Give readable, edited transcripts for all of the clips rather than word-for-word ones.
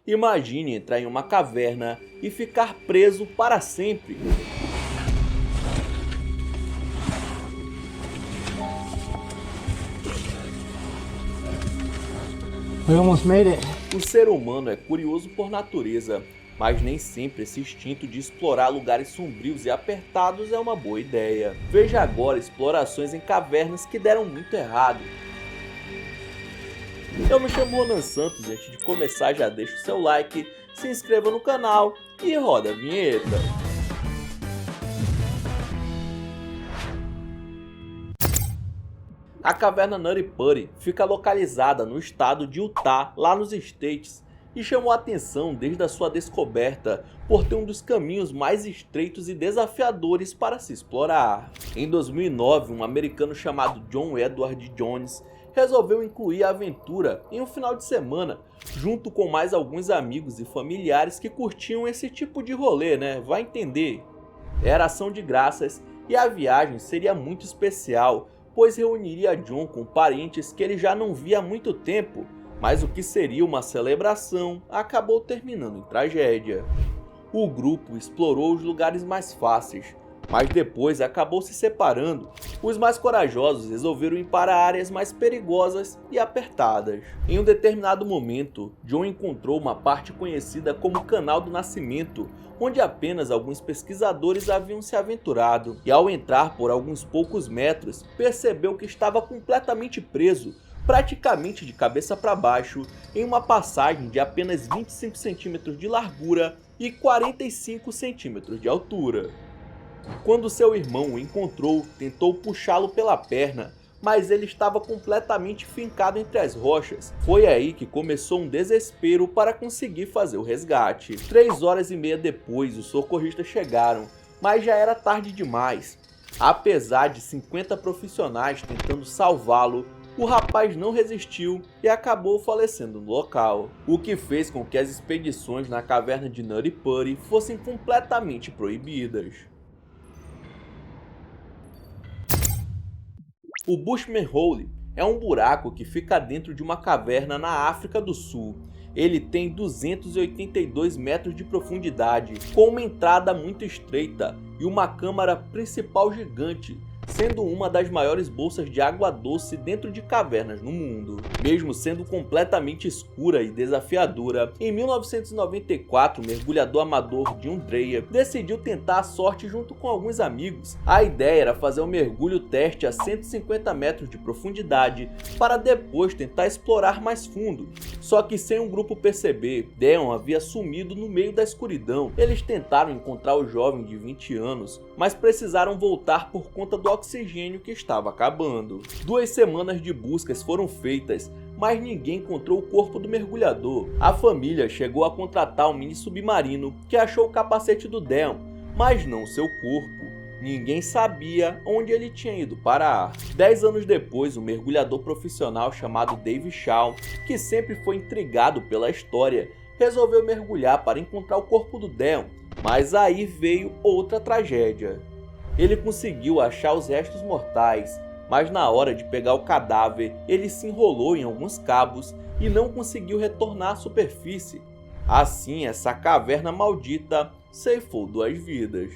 Imagine entrar em uma caverna e ficar preso para sempre. We almost made it. O ser humano é curioso por natureza, mas nem sempre esse instinto de explorar lugares sombrios e apertados é uma boa ideia. Veja agora explorações em cavernas que deram muito errado. Eu me chamo Ronan Santos e antes de começar já deixa o seu like, se inscreva no canal e roda a vinheta. A caverna Nutty Putty fica localizada no estado de Utah, lá nos States, e chamou a atenção desde a sua descoberta por ter um dos caminhos mais estreitos e desafiadores para se explorar. Em 2009, um americano chamado John Edward Jones resolveu incluir a aventura em um final de semana, junto com mais alguns amigos e familiares que curtiam esse tipo de rolê, né? Vai entender. Era ação de graças e a viagem seria muito especial, pois reuniria John com parentes que ele já não via há muito tempo, mas o que seria uma celebração acabou terminando em tragédia. O grupo explorou os lugares mais fáceis, mas depois acabou se separando. Os mais corajosos resolveram ir para áreas mais perigosas e apertadas. Em um determinado momento, John encontrou uma parte conhecida como Canal do Nascimento, onde apenas alguns pesquisadores haviam se aventurado, e ao entrar por alguns poucos metros, percebeu que estava completamente preso, praticamente de cabeça para baixo, em uma passagem de apenas 25 centímetros de largura e 45 centímetros de altura. Quando seu irmão o encontrou, tentou puxá-lo pela perna, mas ele estava completamente fincado entre as rochas. Foi aí que começou um desespero para conseguir fazer o resgate. 3 horas e meia depois, os socorristas chegaram, mas já era tarde demais. Apesar de 50 profissionais tentando salvá-lo, o rapaz não resistiu e acabou falecendo no local, o que fez com que as expedições na caverna de Nutty Putty fossem completamente proibidas. O Bushman Hole é um buraco que fica dentro de uma caverna na África do Sul. Ele tem 282 metros de profundidade, com uma entrada muito estreita e uma câmara principal gigante, sendo uma das maiores bolsas de água doce dentro de cavernas no mundo. Mesmo sendo completamente escura e desafiadora, em 1994 o mergulhador amador John Dreyer decidiu tentar a sorte junto com alguns amigos. A ideia era fazer um mergulho teste a 150 metros de profundidade para depois tentar explorar mais fundo. Só que sem o grupo perceber, Deon havia sumido no meio da escuridão. Eles tentaram encontrar o jovem de 20 anos, mas precisaram voltar por conta do oxigênio que estava acabando. 2 semanas de buscas foram feitas, mas ninguém encontrou o corpo do mergulhador. A família chegou a contratar um mini submarino que achou o capacete do Deon, mas não seu corpo. Ninguém sabia onde ele tinha ido parar. 10 anos depois, um mergulhador profissional chamado Dave Shaw, que sempre foi intrigado pela história, resolveu mergulhar para encontrar o corpo do Deon, mas aí veio outra tragédia. Ele conseguiu achar os restos mortais, mas na hora de pegar o cadáver, ele se enrolou em alguns cabos e não conseguiu retornar à superfície. Assim, essa caverna maldita ceifou 2 vidas.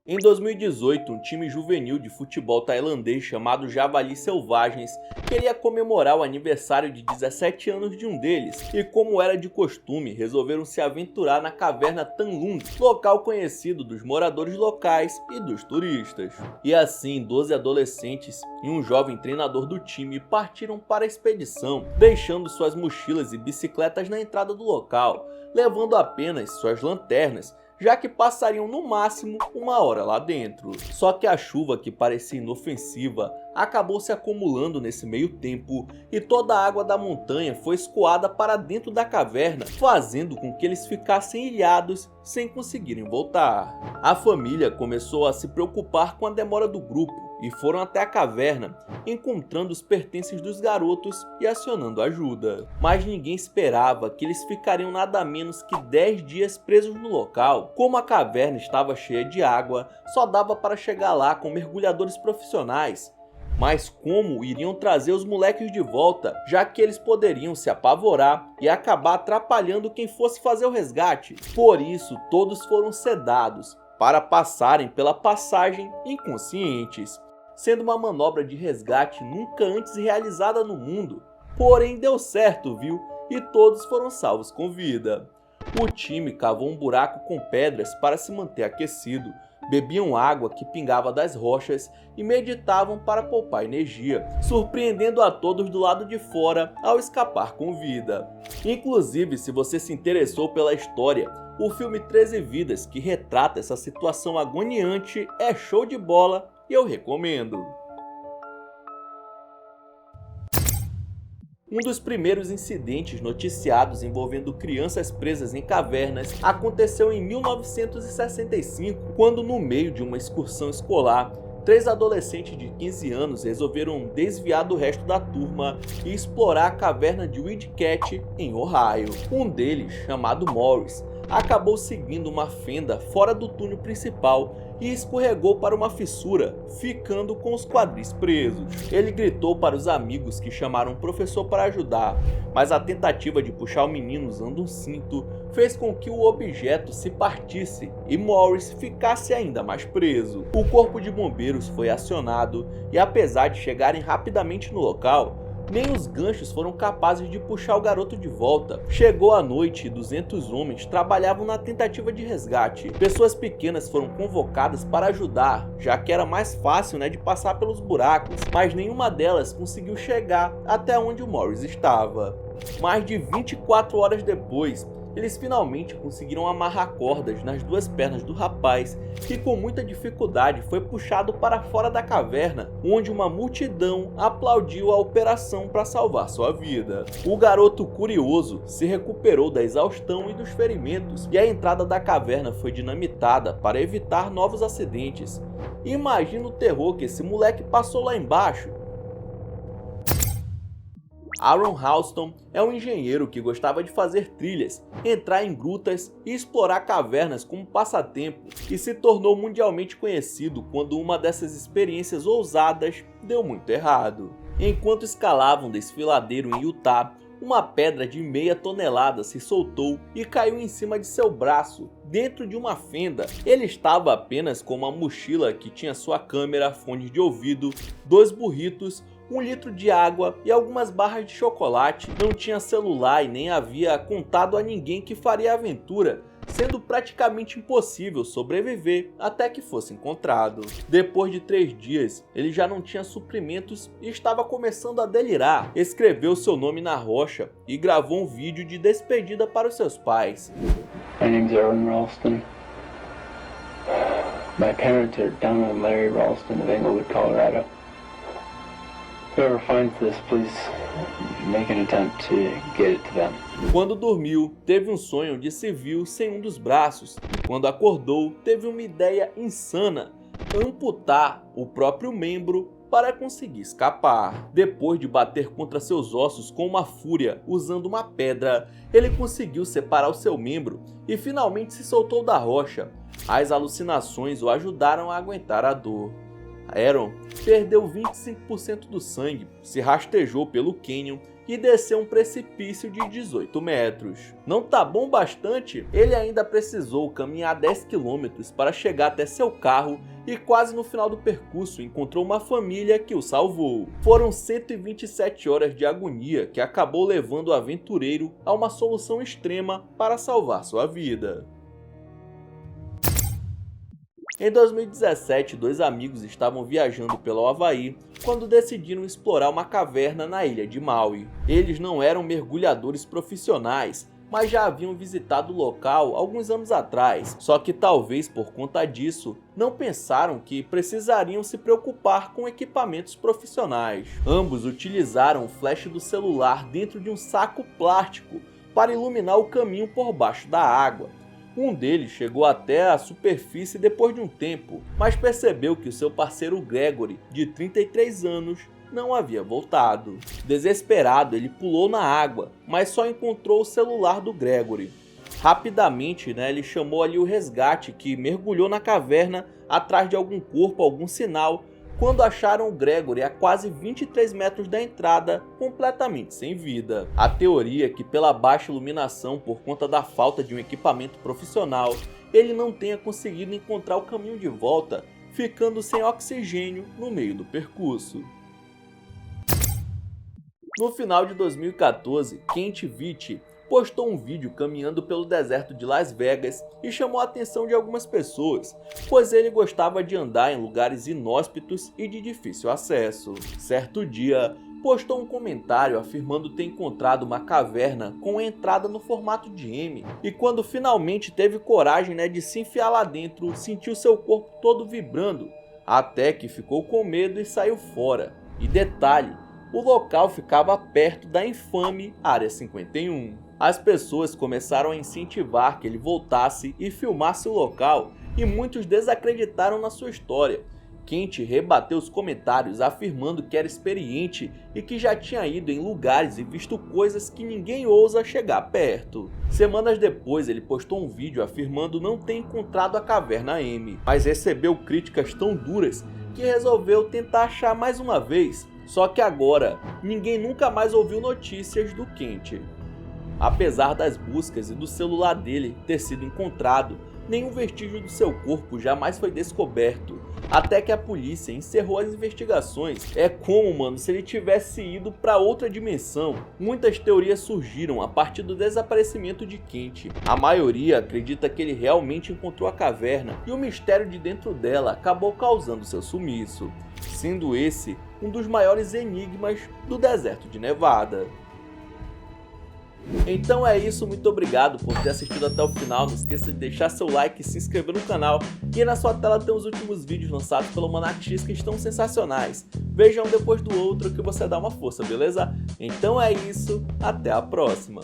Em 2018, um time juvenil de futebol tailandês chamado Javalis Selvagens queria comemorar o aniversário de 17 anos de um deles, e como era de costume, resolveram se aventurar na caverna Tan Lung, local conhecido dos moradores locais e dos turistas. E assim, 12 adolescentes e um jovem treinador do time partiram para a expedição, deixando suas mochilas e bicicletas na entrada do local, levando apenas suas lanternas, já que passariam no máximo 1 hora lá dentro. Só que a chuva, que parecia inofensiva, acabou se acumulando nesse meio tempo e toda a água da montanha foi escoada para dentro da caverna, fazendo com que eles ficassem ilhados sem conseguirem voltar. A família começou a se preocupar com a demora do grupo e foram até a caverna, encontrando os pertences dos garotos e acionando ajuda. Mas ninguém esperava que eles ficariam nada menos que 10 dias presos no local. Como a caverna estava cheia de água, só dava para chegar lá com mergulhadores profissionais. mas como iriam trazer os moleques de volta, já que eles poderiam se apavorar e acabar atrapalhando quem fosse fazer o resgate. Por isso, todos foram sedados para passarem pela passagem inconscientes, sendo uma manobra de resgate nunca antes realizada no mundo. Porém deu certo, viu? E todos foram salvos com vida. O time cavou um buraco com pedras para se manter aquecido, bebiam água que pingava das rochas e meditavam para poupar energia, surpreendendo a todos do lado de fora ao escapar com vida. Inclusive, se você se interessou pela história, o filme 13 Vidas, que retrata essa situação agoniante, é show de bola e eu recomendo. Um dos primeiros incidentes noticiados envolvendo crianças presas em cavernas aconteceu em 1965, quando no meio de uma excursão escolar, 3 adolescentes de 15 anos resolveram desviar do resto da turma e explorar a caverna de Wildcat em Ohio. Um deles, chamado Morris, acabou seguindo uma fenda fora do túnel principal e escorregou para uma fissura, ficando com os quadris presos. Ele gritou para os amigos, que chamaram um professor para ajudar, mas a tentativa de puxar o menino usando um cinto fez com que o objeto se partisse e Morris ficasse ainda mais preso. O corpo de bombeiros foi acionado e, apesar de chegarem rapidamente no local, nem os ganchos foram capazes de puxar o garoto de volta. Chegou a noite e 200 homens trabalhavam na tentativa de resgate. Pessoas pequenas foram convocadas para ajudar, já que era mais fácil, de passar pelos buracos, mas nenhuma delas conseguiu chegar até onde o Morris estava. Mais de 24 horas depois, eles finalmente conseguiram amarrar cordas nas 2 pernas do rapaz, que com muita dificuldade foi puxado para fora da caverna, onde uma multidão aplaudiu a operação para salvar sua vida. O garoto, curioso, se recuperou da exaustão e dos ferimentos, e a entrada da caverna foi dinamitada para evitar novos acidentes. Imagina o terror que esse moleque passou lá embaixo. Aaron Ralston é um engenheiro que gostava de fazer trilhas, entrar em grutas e explorar cavernas como passatempo, e se tornou mundialmente conhecido quando uma dessas experiências ousadas deu muito errado. Enquanto escalavam um desfiladeiro em Utah, uma pedra de meia tonelada se soltou e caiu em cima de seu braço, dentro de uma fenda. Ele estava apenas com uma mochila que tinha sua câmera, fones de ouvido, 2 burritos, 1 litro de água e algumas barras de chocolate. Não tinha celular e nem havia contado a ninguém que faria a aventura, sendo praticamente impossível sobreviver até que fosse encontrado. Depois de 3 dias, ele já não tinha suprimentos e estava começando a delirar. Escreveu seu nome na rocha e gravou um vídeo de despedida para os seus pais. My name's Aaron Ralston. My parents are Donna and Larry Ralston of Englewood, Colorado. Whoever finds this, please make an attempt to get it to them. Quando dormiu, teve um sonho de se viu sem um dos braços, e quando acordou, teve uma ideia insana: amputar o próprio membro para conseguir escapar. Depois de bater contra seus ossos com uma fúria usando uma pedra, ele conseguiu separar o seu membro e finalmente se soltou da rocha. As alucinações o ajudaram a aguentar a dor. Aaron perdeu 25% do sangue, se rastejou pelo cânion e desceu um precipício de 18 metros. Não tá bom bastante? Ele ainda precisou caminhar 10 km para chegar até seu carro e quase no final do percurso encontrou uma família que o salvou. Foram 127 horas de agonia que acabou levando o aventureiro a uma solução extrema para salvar sua vida. Em 2017, 2 amigos estavam viajando pelo Havaí quando decidiram explorar uma caverna na ilha de Maui. Eles não eram mergulhadores profissionais, mas já haviam visitado o local alguns anos atrás, só que talvez por conta disso, não pensaram que precisariam se preocupar com equipamentos profissionais. Ambos utilizaram o flash do celular dentro de um saco plástico para iluminar o caminho por baixo da água. Um deles chegou até a superfície depois de um tempo, mas percebeu que o seu parceiro Gregory, de 33 anos, não havia voltado. Desesperado, ele pulou na água, mas só encontrou o celular do Gregory. Rapidamente, ele chamou ali o resgate, que mergulhou na caverna atrás de algum corpo, algum sinal, quando acharam o Gregory a quase 23 metros da entrada, completamente sem vida. A teoria é que, pela baixa iluminação por conta da falta de um equipamento profissional, ele não tenha conseguido encontrar o caminho de volta, ficando sem oxigênio no meio do percurso. No final de 2014, Kent Viti postou um vídeo caminhando pelo deserto de Las Vegas e chamou a atenção de algumas pessoas, pois ele gostava de andar em lugares inóspitos e de difícil acesso. Certo dia, postou um comentário afirmando ter encontrado uma caverna com entrada no formato de M, e quando finalmente teve coragem de se enfiar lá dentro, sentiu seu corpo todo vibrando, até que ficou com medo e saiu fora. E detalhe, o local ficava perto da infame Área 51. As pessoas começaram a incentivar que ele voltasse e filmasse o local, e muitos desacreditaram na sua história. Kent rebateu os comentários afirmando que era experiente e que já tinha ido em lugares e visto coisas que ninguém ousa chegar perto. Semanas depois, ele postou um vídeo afirmando não ter encontrado a caverna M, mas recebeu críticas tão duras que resolveu tentar achar mais uma vez. Só que agora, ninguém nunca mais ouviu notícias do Kent. Apesar das buscas e do celular dele ter sido encontrado, nenhum vestígio do seu corpo jamais foi descoberto, até que a polícia encerrou as investigações. É como, se ele tivesse ido para outra dimensão. Muitas teorias surgiram a partir do desaparecimento de Kent. A maioria acredita que ele realmente encontrou a caverna e o mistério de dentro dela acabou causando seu sumiço, sendo esse um dos maiores enigmas do deserto de Nevada. Então é isso, muito obrigado por ter assistido até o final. Não esqueça de deixar seu like e se inscrever no canal. E na sua tela tem os últimos vídeos lançados pelo Monark X que estão sensacionais. Veja um depois do outro que você dá uma força, beleza? Então é isso, até a próxima.